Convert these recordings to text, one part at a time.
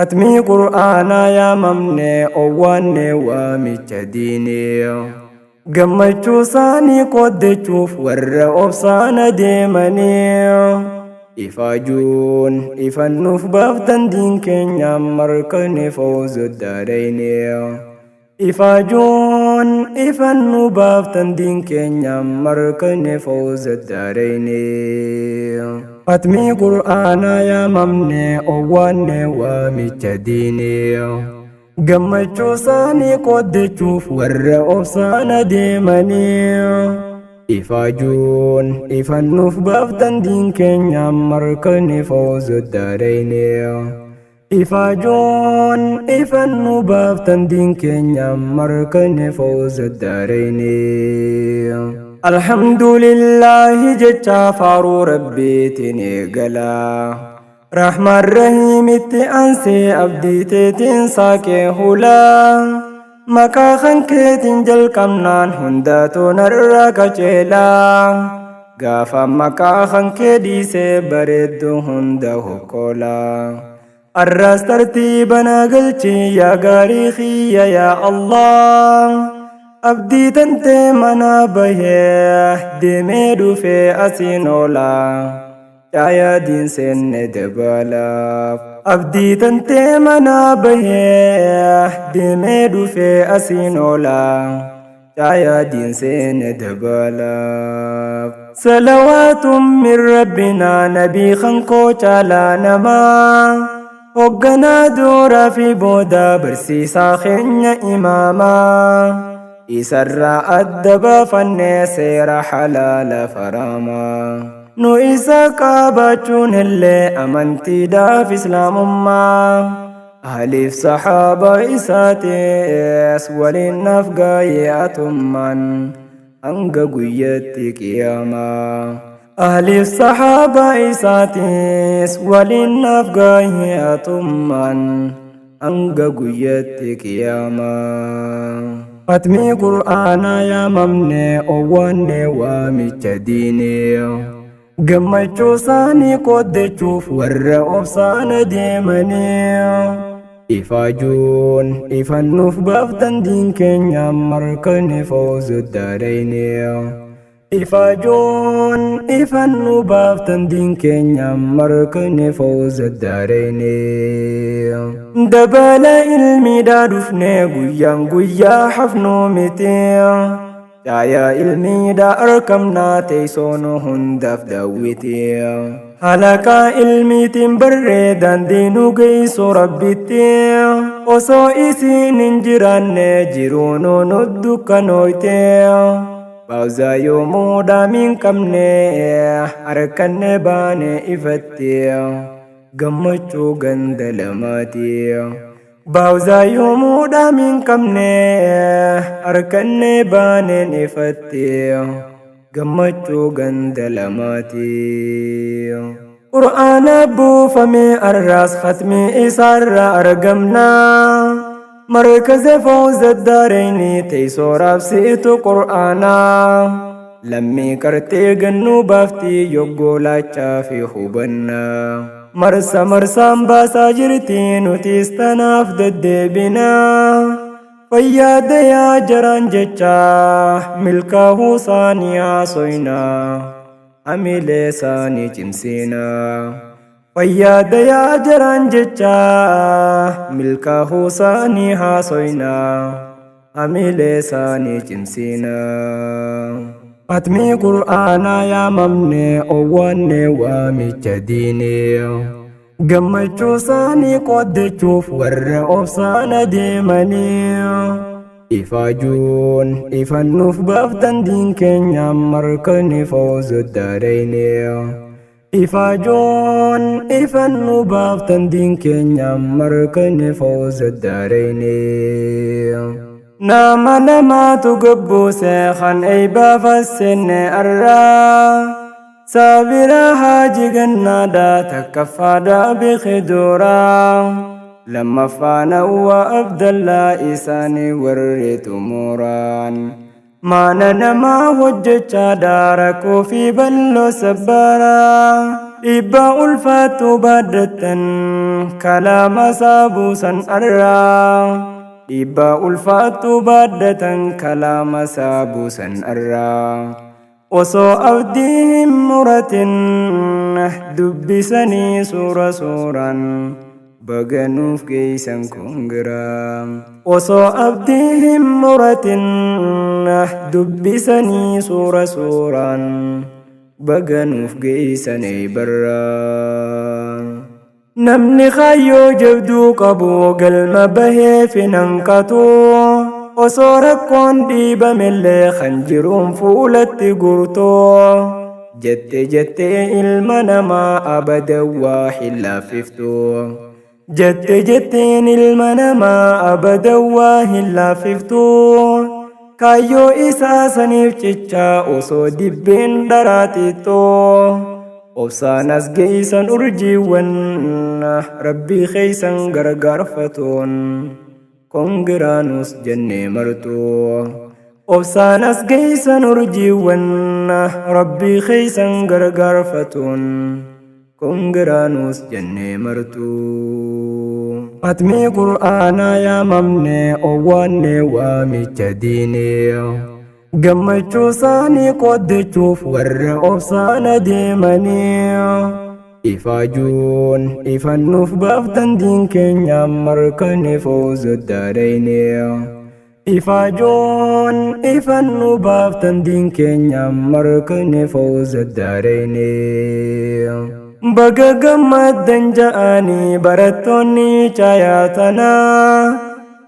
Atmi Qur'aana yaa mamne owwaanne waamicha diinee gammachuu isaanii qooddachuuf warra obsaana deemanii ifaajuun ifannuuf baaftan diin keenya markane fawza daarayne ifaajuun ifannu baaftan diin keenya markane fawza daarayne Atmi Qur'aana yaa mamne owwaanne waamicha diinee gammachuu isaanii qooddachuuf warra obsaana deemanii ifaajuun ifannuuf baaftan diin keenya markane fawza daarayne ifaajuun ifannu baaftan diin keenya markane fawza daarayne Alhamdulillahi jecha faaruu rabbiitiin eegala Rahmaan Rahiimitti ansee abdii teetiin saaqee hula Maqaa kan keetiin jalqabnaan hundaatu narra qajeela Gaafa maqaa kan kee dhiisee bareeddu hunda hokkola Arras tartiibana galchi yaa gaarii kiyya yaa Allah Abdii tante mana bahee deemee dhufee asiin oola Caayaa diin seenne dabalaaf Abdii tante mana bahee deemee dhufee asiin oola Caayaa diin seenne dabalaaf Salawaatum min rabbinaa nabii kan koo caalaa namaa Hogganaa duraa fi booda barsiisaa keenya imaamaa Isarraa adda baafannee seera halaala faramaa Nu isa qaabachuun illee amantiidhaaf islaamummaa Ahliif sahaaba isaatis waliin naaf gaayee atummaan hanga guyyatti qiyaamaa Ahliif sahaaba isaatis waliin naaf gaayee atummaan hanga guyyatti qiyaamaa Atmi Qur'aana yaa mamne owwaanne waamicha diinee gammachuu isaanii qooddachuuf warra obsaana deemanii ifaajuun ifannuuf baaftan diin keenya markane fawza daarayne ifaajuun ifannu baaftan diin keenya markane fawza daarayne Dabala ilmiidhaa dhufnee guyyaan guyyaa hafnuu miti Caayaa ilmiidhaa argamnaa teessoon hundaaf daawwiti Halaqaa ilmiitiin bareedan diinuu geessu rabbitti Osoo isiin hin jiraanne jiruun nu dukkanooyte Baawzaa yoomuu daamiin qabne harkanne baane ifatti Gammachuu ganda lamaati Baawzaa yoomuu daamiin qabne harkanne baaneen ifatti Gammachuu ganda lamaati Qur'aana buufamee arraas khatmii isaarra argamna Markaza fawza daarayni teessoo raabsitu Qur'aana Lammii qartee gannuu baaftii yoggoo laachaa fi hubanna Marsaan baasaa jirti nutis tanaaf deddeebinaa Fayyaada yaa jaraan jecha milkaa'uu isaanii haasoynaa Amilee isaanii cimsinaa Fayyaada yaa jaraan jecha milkaa'uu isaanii haasoynaa Amilee isaanii cimsinaa Atmi Qur'aana yaa mamne owwaanne waamicha diinee gammachuu isaanii qooddachuuf warra obsaana deemanii ifaajuun ifannuuf baaftan diin keenya markane fawza daarayne ifaajuun ifannu baaftan diin keenya markane fawza daarayne Nama namaatu gabbuuse kan eeybaa fassenne arraa Saabira haaji gannaadhaa takkaffaadhaa biqiduuraa Lammaffaana uwwa Abdallaa isaanii warri xumuraan Mana namaa hojjechaa daara koo fi balloo sabbaaraa إبا ألفات بادة كلام سابوسا أرى إبا ألفات بادة كلام سابوسا أرى وصو أبديهم مرة دبسني سورة سورا بغنوف كيسان كونغرام وصو أبديهم مرة دبسني سورة سورا بغنوف كيسان برا نمني خايو جبدو قبو قلم بهي في ننكتو وصوركون ديب ملي خنجرون فولت قرطو جت المنما أبدا واحلا ففتو جت المنما أبدا واحلا ففتو كايو إساسا نفچچا أسو دبين دراتيتو وصانس جيسا أرجيون ربي خيسا غرغرفتون كونغرانوس جنة مرتو وصانس جيسا أرجيون ربي خيسا غرغرفتون كونغرانوس جنة مرتو أتمي قرآنا يا ممني أواني وامي جديني gammachuu isaanii qooddachuuf warra obsaana deemanii ifaajuun ifannuuf baaftan diin keenya markanii foozzoddaadhayne ifaajuun ifannu baaftan diin keenya markanii foozzoddaadhayne baga gammaddan ja'anii barattoonni caayatanaa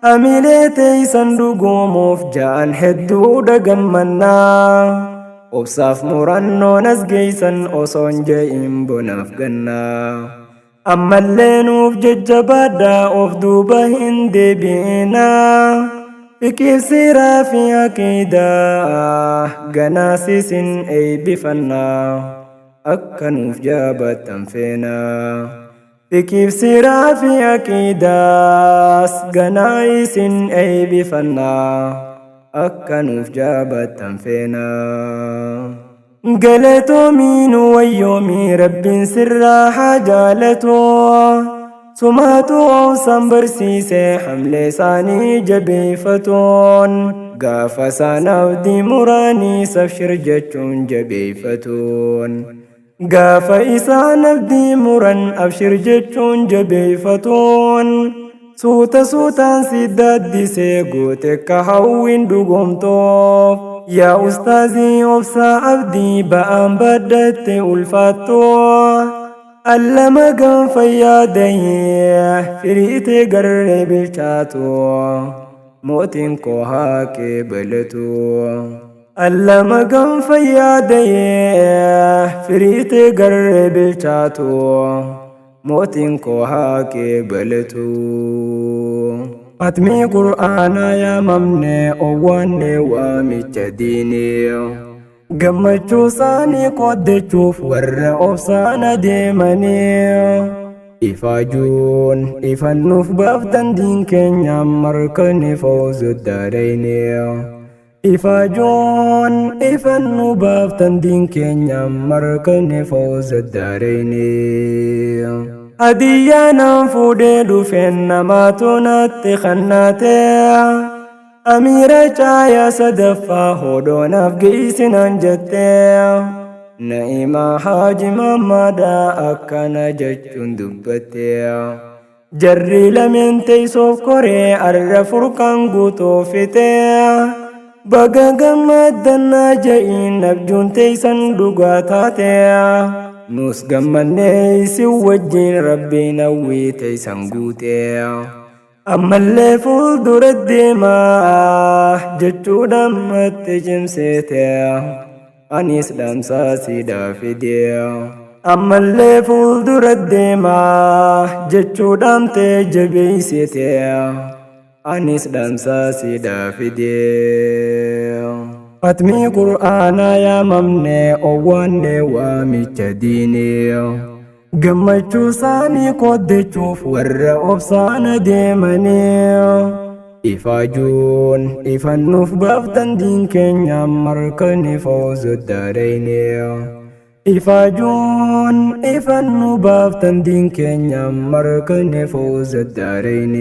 أميلتي صندوقو مفجان هدو دقمنا وبصاف مرنو نسقيسن أصون جايم بنفقنا أما اللينو بجج بادا وفدوبة هندي بينا بكيف سيرا في أكيدا قناسيس أي بفنا أكنو في جابة تنفينا بكيف سيرا في أكيداس غنايس أي بفنا أكنوف جابت تنفينا قالتو مين ويومي رب سرا حاجالتو سماتو سنبرسيسي حملي ساني جبيفتون قاف ساناودي مراني سفشر جتشون جبيفتون قاف إسان أبدي مرن أبشر جتشون جبيفتون سوتا سيداد دي سيقوتك هاوين دوغمتوف يا أستاذي أفسا أبدي بأم بدت ألفاتو ألما قام فيادي فريتي قرب الشاتو موتين كوهاكي بلتو ألما قام فيادي فريتي قرب الشاتو موتين كوهاكي بلتو أتمي قرآنا يا ممني أواني وامي جديني قمتشو ساني قد تشوف ورّا أوسانا ديماني إفاجون إفنوف بافتن دين كينيا مركني فوز الداريني إفاجون إفنو بافتن دين كينيا مركني فوز الداريني أديانا فودي دفن ما تنتي خناتي أميرة جايا صدفة هدونا فقيسنا نجتي نائمة حاج مامادا أكنا ججون دبتي جري لمن تيسوف كوري أرفرقان قوتو فتي بقا قمدنا جاين نبجون تيسن دقاتاتي نوس قمني سوجين ربي نوي تيسن قوتي أما اللي فول دور الدماء جتو دمت جمسيتي أنيس دمسا سيدا فيدي أما اللي فول دور الدماء جتو دمت جبيسيتي أنيس دمسا سيدا فيدي أتمي قرآنا يا ممني أواني وامي جديني قمتشو ساني قد تشوف ورّا أوسانا ديماني إفاجون إفنوف بافتن دين كينيا مركني فوز الداريني إفاجون إفن بافتن دين كينيا مركن فوز الدارين